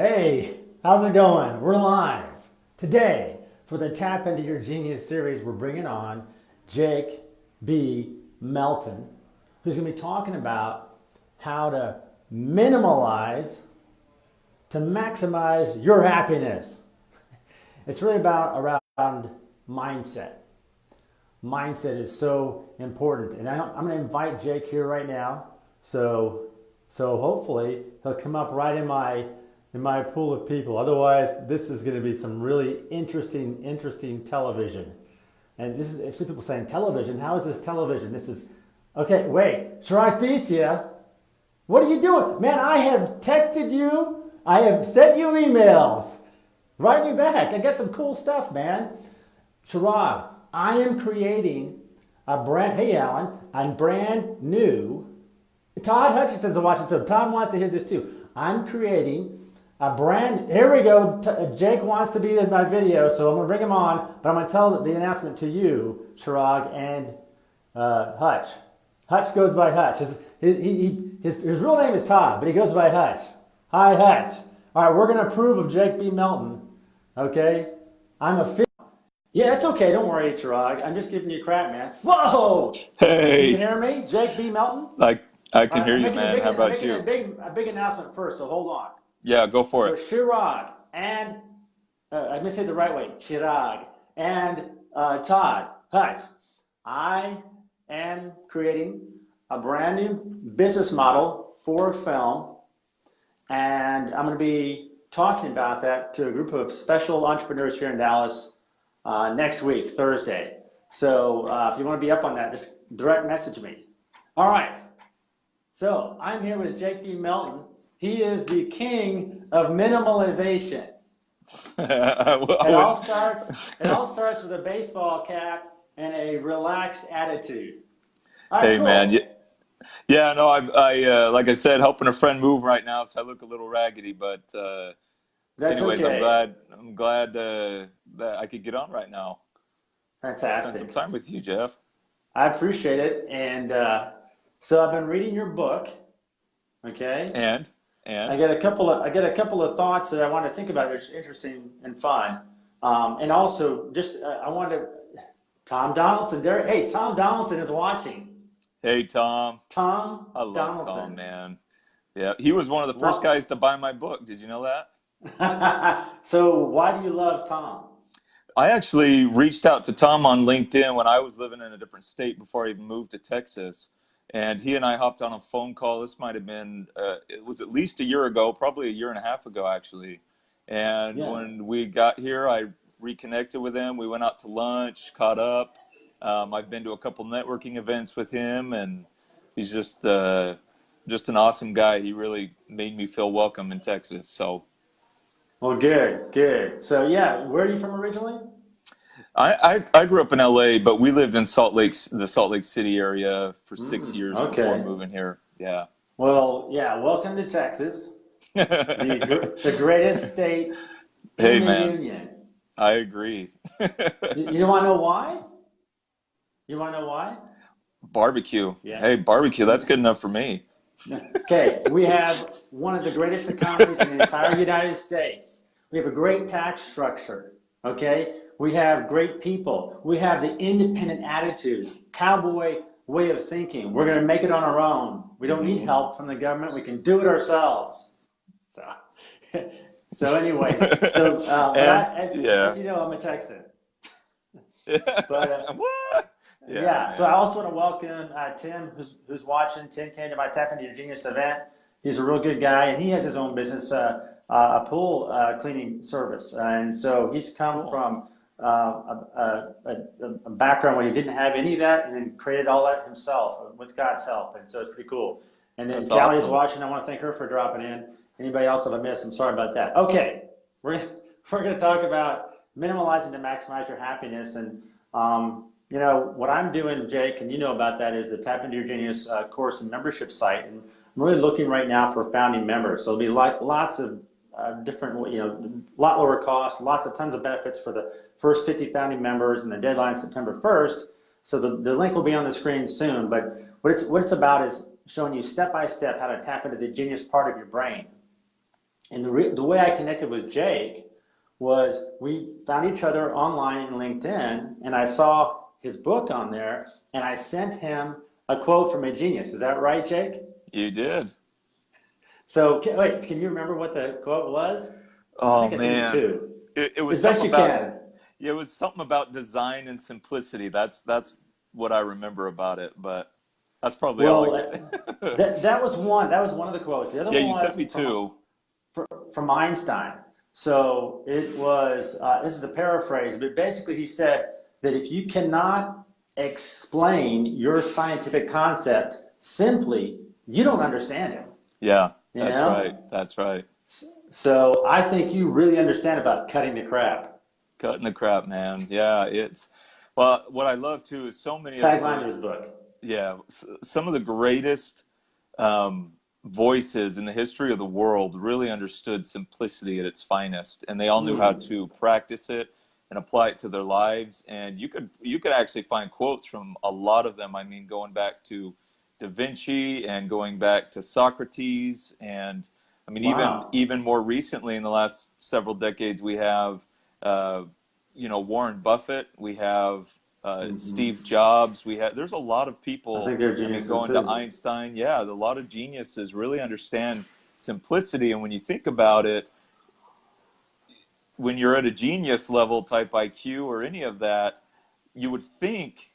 Hey, how's it going? We're live. Today, for the Tap Into Your Genius series, we're bringing on Jake B. Melton, who's going to be talking about how to minimalize to maximize your happiness. It's really about around mindset. Mindset is so important. And I'm going to invite Jake here right now. So hopefully he'll come up right in my pool of people. Otherwise, this is going to be some really interesting television. And this is, if some people saying television, how is this television? This is, okay, wait, Sharathesia, what are you doing? Man, I have texted you. I have sent you emails. Write me back. I got some cool stuff, man. Sharad, I am creating a brand, hey Alan, a brand new, Todd Hutchinson's watching, so Tom wants to hear this too. I'm creating a brand, here we go, Jake wants to be in my video, so I'm going to bring him on, but I'm going to tell the announcement to you, Sharad, and Hutch. Hutch goes by Hutch. His real name is Todd, but he goes by Hutch. Hi, Hutch. All right, we're going to approve of Jake B. Melton, okay? Yeah, it's okay. Don't worry, Chirag. I'm just giving you crap, man. Whoa! Can you Hey, hear me? Jake B. Melton? I All can right, hear I'm you, making man. How I'm about making you? a big announcement first, so hold on. Yeah, go for So it. Chirag and, I'm going to say it the right way, Chirag and Todd Hutch, I am creating a brand new business model for film, and I'm going to be talking about that to a group of special entrepreneurs here in Dallas next week, Thursday. So if you want to be up on that, just direct message me. All right. So I'm here with Jake B. Melton. He is the king of minimalization. I It would, all starts. It all starts with a baseball cap and a relaxed attitude. All right, hey, man. Yeah, cool. yeah. No, like I said, helping a friend move right now, so I look a little raggedy. But That's anyways, okay. I'm glad that I could get on right now. Spend some Fantastic. time with you, Jeff. I appreciate it. And so I've been reading your book. Okay. And and I get a couple of thoughts that I want to think about. It's interesting and fun. And also, just I wanted to, Tom Donaldson. There, hey, Tom Donaldson is watching. hey, Tom. Tom I love Tom, Donaldson. man. Yeah, he was one of the first What? guys to buy my book. Did you know that? So why do you love Tom? I actually reached out to Tom on LinkedIn when I was living in a different state before I even moved to Texas. And he and I hopped on a phone call. This might have been, it was at least a year ago, probably a year and a half ago, actually. And Yeah. when we got here, I reconnected with him. We went out to lunch, caught up. I've been to a couple networking events with him, and he's just an awesome guy. He really made me feel welcome in Texas. So Well, good, good. So yeah, where are you from originally? I grew up in LA, but we lived in the Salt Lake City area for 6 years before Okay. moving here. Yeah. Well, yeah. Welcome to Texas, the greatest state in Hey, the man, union. I agree. You want to know why? You want to know why? Barbecue. Yeah. Hey, barbecue, that's good enough for me. Okay, we have one of the greatest economies in the entire United States. We have a great tax structure. Okay, we have great people. We have the independent attitude, cowboy way of thinking. We're going to make it on our own. We don't need Hmm. help from the government. We can do it ourselves. So, so anyway, but And as yeah. you know, I'm a Texan. But What? Yeah, yeah, so I man. also want to welcome Tim, who's watching. Tim came to my Tap Into Your Genius event. He's a real good guy, and he has his own business, a pool cleaning service. And so he's come Cool. from a background where he didn't have any of that, and then created all that himself with God's help. And so it's pretty cool. And then That's Callie's awesome. watching. I want to thank her for dropping in. Anybody else that I missed, I'm sorry about that. Okay, we're we're going to talk about minimalizing to maximize your happiness. And you know, what I'm doing, Jake, and you know about that, is the Tap Into Your Genius course and membership site. And I'm really looking right now for founding members. So there'll be lots of different, you know, lot lower cost, tons of benefits for the first 50 founding members, and the deadline is September 1st. So the link will be on the screen soon. But what it's about is showing you step by step how to tap into the genius part of your brain. And the way I connected with Jake was we found each other online in LinkedIn, and I saw his book on there, and I sent him a quote from a genius. Is that right, Jake? You did. So, wait, can you remember what the quote was? I Oh think I sent you man, two. it was As best something you about can. it was something about design and simplicity. That's what I remember about it, but that's probably all Well, I. that was one. That was one of the quotes. The other Yeah, one you sent was me two. from Einstein. So it was. This is a paraphrase, but basically he said that if you cannot explain your scientific concept simply, you don't understand it. Yeah, You that's right. know. That's right. So I think you really understand about cutting the crap. Cutting the crap, man. Yeah, it's well, what I love too is so many of Tagline the of his book. yeah, some of the greatest voices in the history of the world really understood simplicity at its finest, and they all knew how Hmm. to practice it and apply it to their lives. And you could actually find quotes from a lot of them. I mean, going back to Da Vinci and going back to Socrates, and I mean, even Wow. even more recently in the last several decades, we have uh, Warren Buffett, we have Hmm. Steve Jobs. There's a lot of I people. think they're I mean, geniuses going to too. Einstein, yeah, a lot of geniuses really understand simplicity. And when you think about it, when you're at a genius level type IQ or any of that, you would think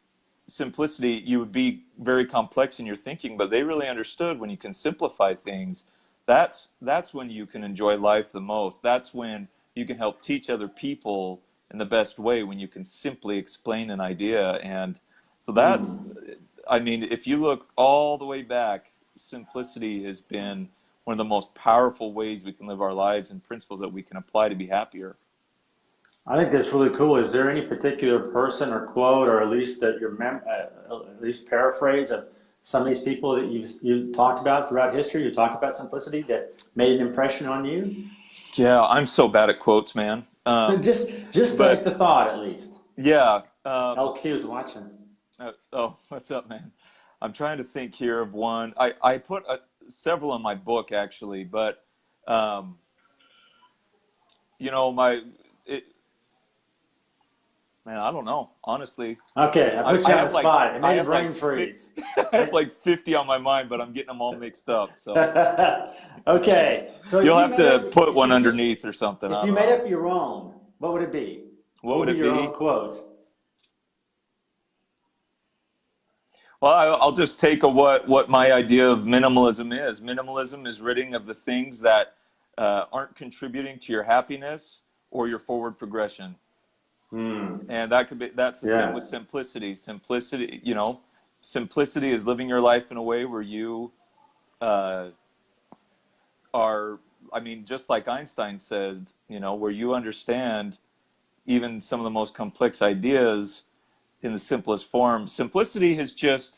simplicity, you would be very complex in your thinking, but they really understood when you can simplify things. That's when you can enjoy life the most. That's when you can help teach other people in the best way, when you can simply explain an idea. And so that's, Hmm. I mean, if you look all the way back, simplicity has been one of the most powerful ways we can live our lives and principles that we can apply to be happier. I think that's really cool. Is there any particular person or quote, or at least that at least paraphrase of some of these people that you talked about throughout history? You talked about simplicity that made an impression on you. Yeah, I'm so bad at quotes, man. Just like But the thought, at least. yeah. LQ is watching. Oh, what's up, man? I'm trying to think here of one. I put several in my book actually, but um, my it, man, I don't know. Honestly, Okay, I I, put I you on the have like spot. It I made a have like brain freeze. I have like 50 on my mind, but I'm getting them all mixed up. So Okay, so you'll have to put one if you underneath or something. if I you don't made know. up your own, what would it be? What What would would be it your own be? quote? Well, I'll just take what my idea of minimalism is. Minimalism is ridding of the things that aren't contributing to your happiness or your forward progression. Hmm. And that's the same Yeah. with simplicity. Simplicity is living your life in a way where you uh, are, I mean, just like Einstein said, where you understand even some of the most complex ideas in the simplest form. Simplicity has just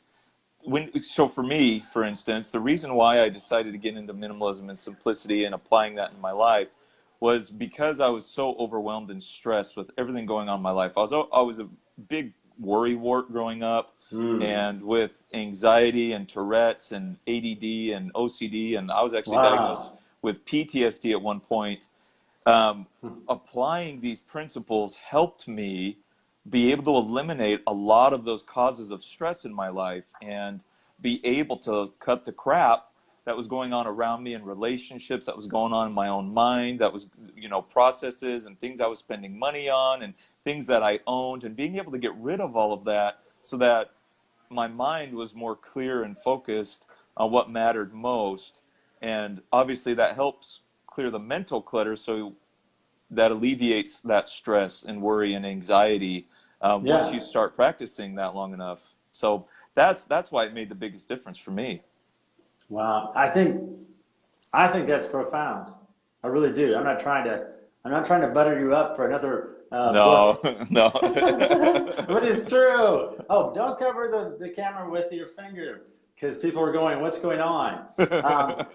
so for me, for instance, the reason why I decided to get into minimalism and simplicity and applying that in my life was because I was so overwhelmed and stressed with everything going on in my life. I was a big worry wart growing up, Hmm. and with anxiety and Tourette's and ADD and OCD, and I was actually diagnosed Wow. with PTSD at one point. Applying these principles helped me be able to eliminate a lot of those causes of stress in my life and be able to cut the crap that was going on around me in relationships, that was going on in my own mind, that was, processes and things I was spending money on and things that I owned, and being able to get rid of all of that so that my mind was more clear and focused on what mattered most. And obviously that helps clear the mental clutter, so that alleviates that stress and worry and anxiety once you Yeah. start practicing that long enough. So that's why it made the biggest difference for me. Wow. I think that's profound. I really do. I'm not trying to butter you up for another book. No, no. But it's true. Oh, don't cover the camera with your finger because people are going, what's going on? Um,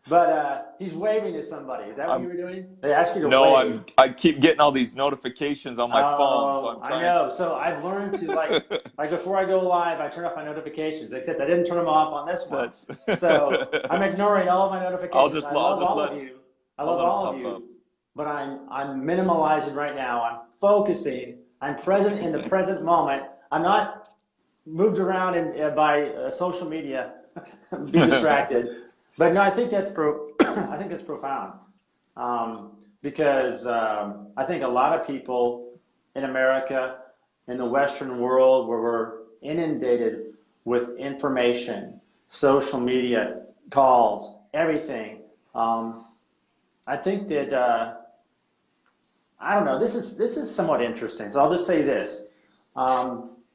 but he's waving to somebody. Is that what you I'm were doing? They asked you to no, wave. I keep getting all these notifications on my phone, so Oh, I'm I trying. know. So I've learned to like before I go live, I turn off my notifications, except I didn't turn them off on this one. That's So I'm ignoring all of my I'll notifications. just I I'll love just all let of you. I I'll love let them all of pop you, up. but I'm minimalizing right now. I'm focusing. I'm present in the present moment. I'm not moved around by social media, be distracted. But no, I think that's I think that's profound, because I think a lot of people in America, in the Western world, where we're inundated with information, social media, calls, everything. I think that I don't know. This is somewhat interesting. So I'll just say this.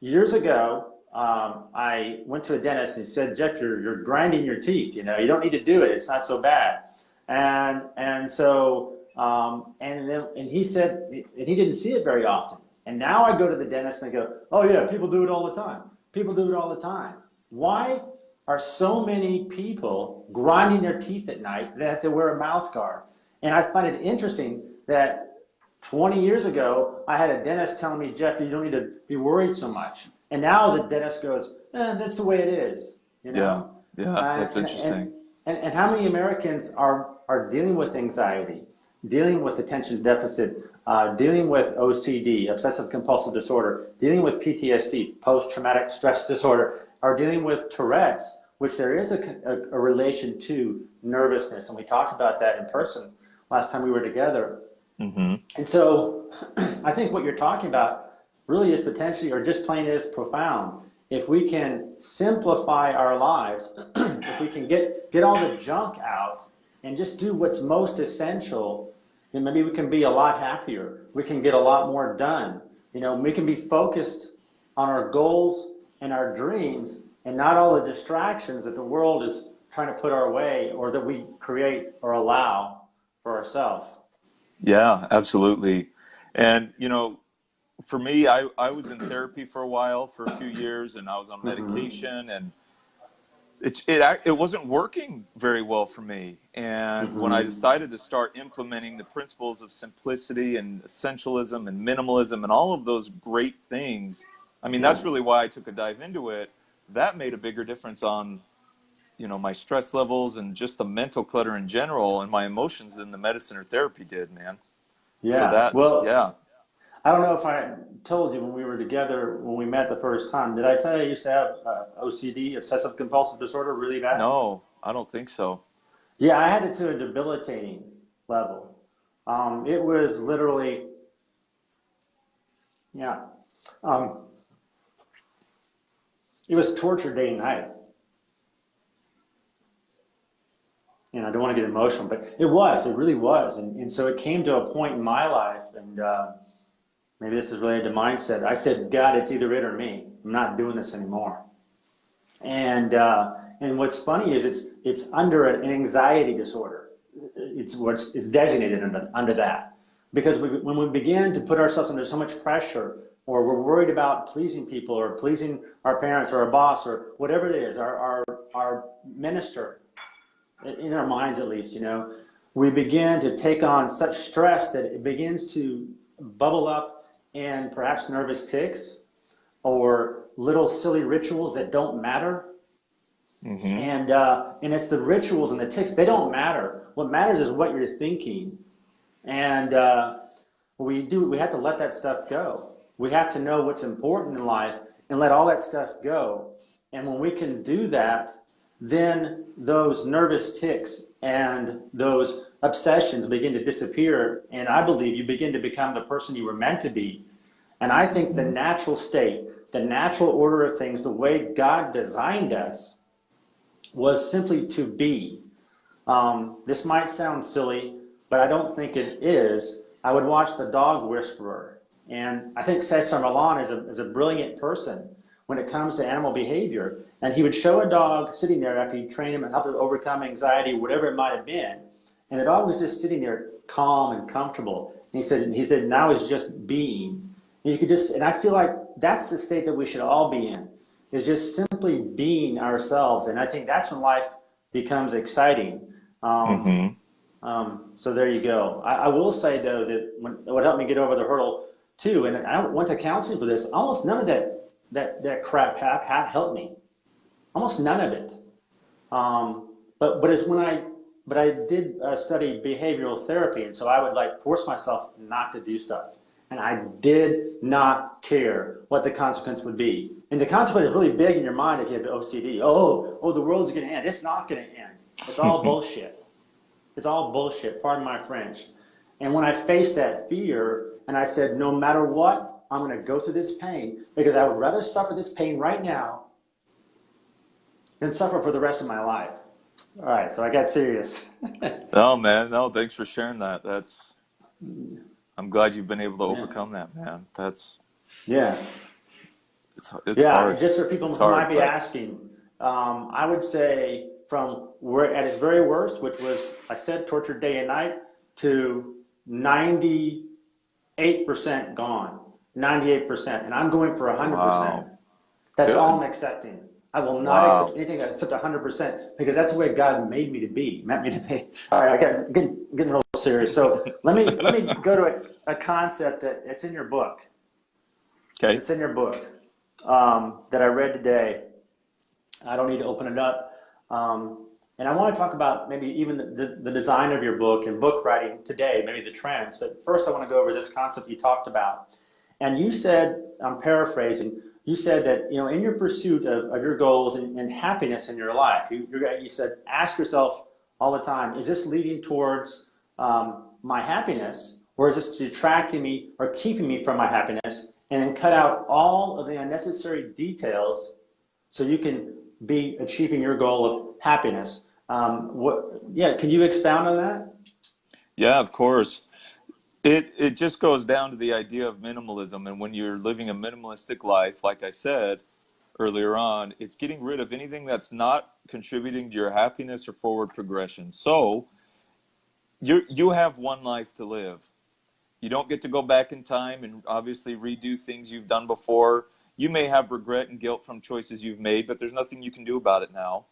Years ago, I went to a dentist and he said, "Jeff, you're grinding your teeth. You know, you don't need to do it. It's not so bad." And so and he said, and he didn't see it very often. And now I go to the dentist and I go, "Oh yeah, people do it all the time. People do it all the time." Why are so many people grinding their teeth at night that they wear a mouth guard? And I find it interesting that 20 years ago, I had a dentist telling me, "Jeff, you don't need to be worried so much." And now the dentist goes, "That's the way it is," you Yeah, know? yeah, that's And, interesting. and how many Americans are dealing with anxiety, dealing with attention deficit, dealing with OCD, obsessive compulsive disorder, dealing with PTSD, post-traumatic stress disorder, are dealing with Tourette's, which there is a relation to nervousness. And we talked about that in person last time we were together. Hmm. And so I think what you're talking about really is potentially, or just plain is profound. If we can simplify our lives, if we can get all the junk out and just do what's most essential, then maybe we can be a lot happier. We can get a lot more done. You know, we can be focused on our goals and our dreams and not all the distractions that the world is trying to put our way or that we create or allow for ourselves. Yeah, absolutely. And, you know, for me, I was in therapy for a while, for a few years, and I was on Mm-hmm. medication, and it wasn't working very well for me. And when I Mm-hmm. decided to start implementing the principles of simplicity and essentialism and minimalism and all of those great things, I mean, Yeah. that's really why I took a dive into it. That made a bigger difference on, you know, my stress levels and just the mental clutter in general and my emotions than the medicine or therapy did, man. So Yeah. that's, Well, yeah. I don't know if I told you when we were together, when we met the first time. Did I tell you I used to have OCD, obsessive compulsive disorder, really bad? No, I don't think so. Yeah, I had it to a debilitating level. It was literally, yeah, um, it was torture day and night. And I don't want to get emotional, but it really was. And so it came to a point in my life, and maybe this is related to mindset. I said, "God, it's either it or me. I'm not doing this anymore." And what's funny is it's under an anxiety disorder. It's designated under that because when we begin to put ourselves under so much pressure, or we're worried about pleasing people or pleasing our parents or our boss or whatever it is, our minister, in our minds at least, you know, we begin to take on such stress that it begins to bubble up and perhaps nervous tics or little silly rituals that don't matter. Hmm. And it's the rituals and the tics, they don't matter. What matters is what you're thinking. And we have to let that stuff go. We have to know what's important in life and let all that stuff go. And when we can do that, then those nervous tics and those obsessions begin to disappear. And I believe you begin to become the person you were meant to be. And I think the Hmm. natural state, the natural order of things, the way God designed us was simply to be. This might sound silly, but I don't think it is. I would watch The Dog Whisperer, and I think Cesar Millan is a brilliant person when it comes to animal behavior. And he would show a dog sitting there after he trained him and helped him overcome anxiety, whatever it might have been, and the dog was just sitting there calm and comfortable. And he said, now it's just being. And you could just, and I feel like that's the state that we should all be in, is just simply being ourselves. And I think that's when life becomes exciting. Um, Hmm. so there you go. I will say though that what helped me get over the hurdle too, and I went to counseling for this. Almost none of that crap helped me. Almost none of it. But it's when I but I did study behavioral therapy, and so I would like force myself not to do stuff, and I did not care what the consequence would be. And the consequence is really big in your mind if you have OCD. Oh, the world's going to end. It's not going to end. It's all bullshit. It's all bullshit. Pardon my French. And when I faced that fear, and I said, no matter what, I'm going to go through this pain because I would rather suffer this pain right now than suffer for the rest of my life. All right, so I got serious. No, man. No, thanks for sharing that. I'm glad you've been able to Yeah. overcome that, man. Yeah. It's Yeah, hard. just for people It's who might hard, be but asking, I would say from where at its very worst, which was, like I said, tortured day and night, to 98% gone, 98%, and I'm going for 100%. wow. That's all Good. I'm accepting. I will not accept Wow. anything except 100% because that's the way God made me to be, meant me to be. All right, I got getting real serious. So let me go to a concept that it's in your book. Okay. It's in your book that I read today. I don't need to open it up. And I want to talk about maybe even the design of your book and book writing today, maybe the trends. But first, I want to go over this concept you talked about. And you said, I'm paraphrasing, you said that in your pursuit of your goals and happiness in your life, you said, ask yourself all the time, is this leading towards my happiness, or is this detracting me or keeping me from my happiness? And then cut out all of the unnecessary details so you can be achieving your goal of happiness. Yeah, can you expound on that? Yeah, of course. It just goes down to the idea of minimalism, and when you're living a minimalistic life, like I said earlier on, it's getting rid of anything that's not contributing to your happiness or forward progression. So you have one life to live. You don't get to go back in time and obviously redo things you've done before. You may have regret and guilt from choices you've made, but there's nothing you can do about it now.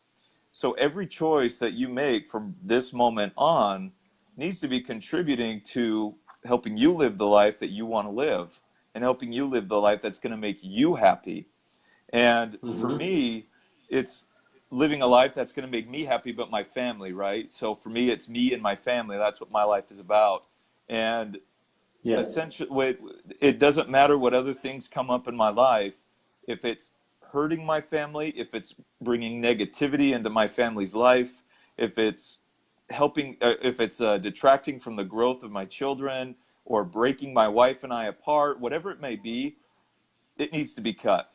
So every choice that you make from this moment on needs to be contributing to helping you live the life that you want to live and helping you live the life that's going to make you happy. And for Mm-hmm. me, it's living a life that's going to make me happy, but my family, right? So for me, it's me and my family. That's what my life is about. And Yeah. essentially, it doesn't matter what other things come up in my life. If it's hurting my family, if it's bringing negativity into my family's life, if it's if it's detracting from the growth of my children or breaking my wife and I apart, whatever it may be, it needs to be cut.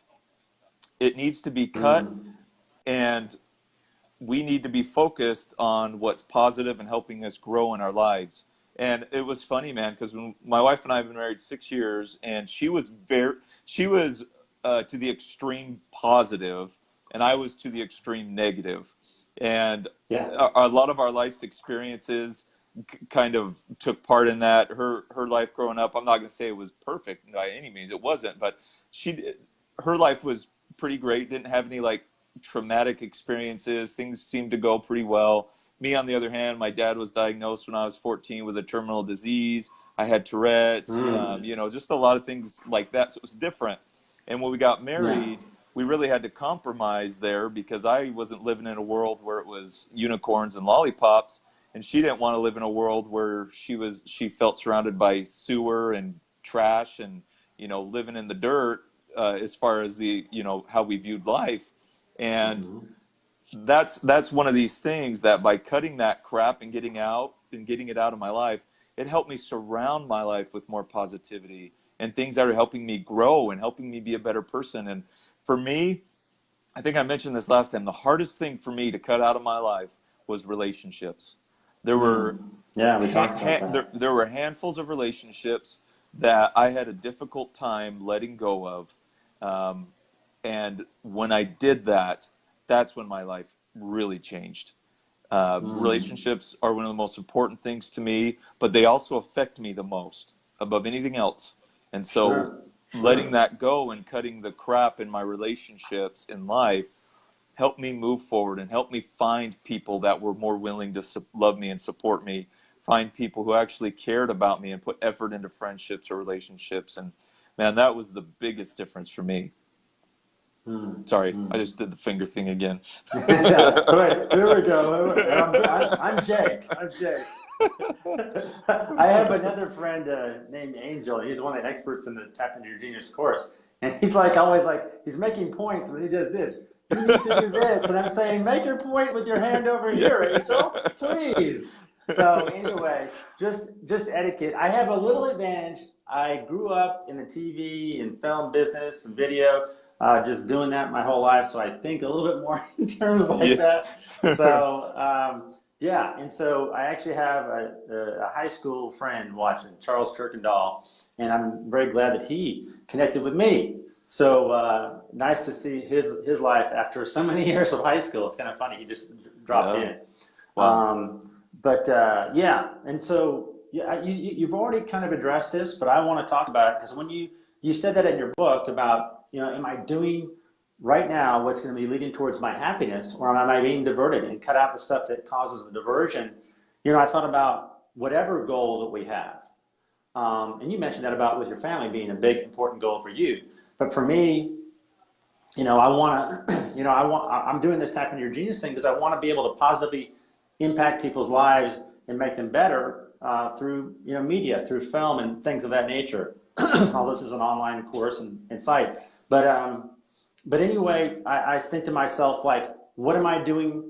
It needs to be cut, Mm. and we need to be focused on what's positive and helping us grow in our lives. And it was funny, man, because when my wife and I have been married 6 years, and she was to the extreme positive, and I was to the extreme negative. And Yeah. a lot of our life's experiences kind of took part in that. Her life growing up, I'm not going to say it was perfect by any means, it wasn't, but her life was pretty great. Didn't have any like traumatic experiences. Things seemed to go pretty well. Me, on the other hand, my dad was diagnosed when I was 14 with a terminal disease. I had Tourette's, Mm. just a lot of things like that. So it was different. And when we got Yeah. married, we really had to compromise there because I wasn't living in a world where it was unicorns and lollipops, and she didn't want to live in a world where she felt surrounded by sewer and trash and living in the dirt, as far as the how we viewed life. And Mm-hmm. that's one of these things that by cutting that crap and getting it out of my life, it helped me surround my life with more positivity and things that are helping me grow and helping me be a better person. And for me, I think I mentioned this last time, the hardest thing for me to cut out of my life was relationships. There were Mm. Yeah, we talked about that. there were handfuls of relationships that I had a difficult time letting go of. Um, and when I did that, that's when my life really changed. Mm. Relationships are one of the most important things to me, but they also affect me the most above anything else. And so Sure. letting Sure. that go and cutting the crap in my relationships in life helped me move forward and helped me find people that were more willing to love me and support me, find people who actually cared about me and put effort into friendships or relationships. And man, that was the biggest difference for me. Sorry, Hmm. I just did the finger thing again. Yeah, right. Here we go. I'm Jake. I'm Jake. I have another friend named Angel. He's one of the experts in the Tap into Your Genius course, and he's like always like he's making points, and he does this. You need to do this, and I'm saying, make your point with your hand over here, Angel, please. So anyway, just etiquette. I have a little advantage. I grew up in the TV and film business and video, just doing that my whole life. So I think a little bit more in terms like Yeah. that. So yeah, and so I actually have a high school friend watching, Charles Kirkendall, and I'm very glad that he connected with me. So nice to see his life after so many years of high school. It's kind of funny he just dropped Yeah. in. Wow. But yeah, and so yeah, you've already kind of addressed this, but I want to talk about it because when you said that in your book about, am I doing right now what's going to be leading towards my happiness, or am I being diverted, and cut out the stuff that causes the diversion? I thought about whatever goal that we have, and you mentioned that about with your family being a big important goal for you. But for me, I want to, I'm doing this Tap into Your Genius thing because I want to be able to positively impact people's lives and make them better through, media, through film and things of that nature. All this is an online course and site. But anyway, I think to myself, like, what am I doing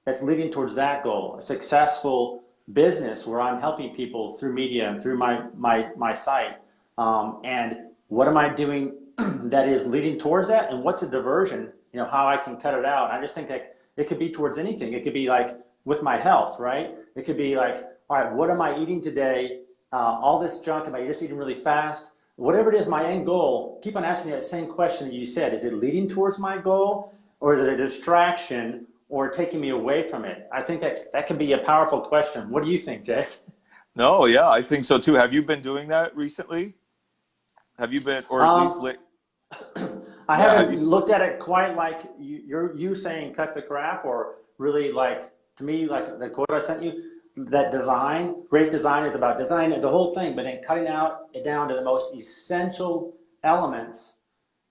that's leading towards that goal? A successful business where I'm helping people through media and through my site. And what am I doing that is leading towards that? And what's a diversion? How I can cut it out. And I just think that it could be towards anything. It could be like with my health, right? It could be like, all right, what am I eating today? All this junk, am I just eating really fast? Whatever it is, my end goal, keep on asking that same question that you said. Is it leading towards my goal, or is it a distraction, or taking me away from it? I think that can be a powerful question. What do you think, Jay? No, yeah, I think so too. Have you been doing that recently? Have you been, or at least, Um, I yeah, have haven't you? looked at it quite like you saying cut the crap, or really like, to me, like the quote I sent you, that great design is about designing the whole thing, but then cutting out it down to the most essential elements.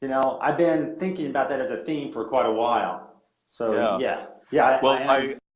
I've been thinking about that as a theme for quite a while. So Yeah. yeah, I Well, am.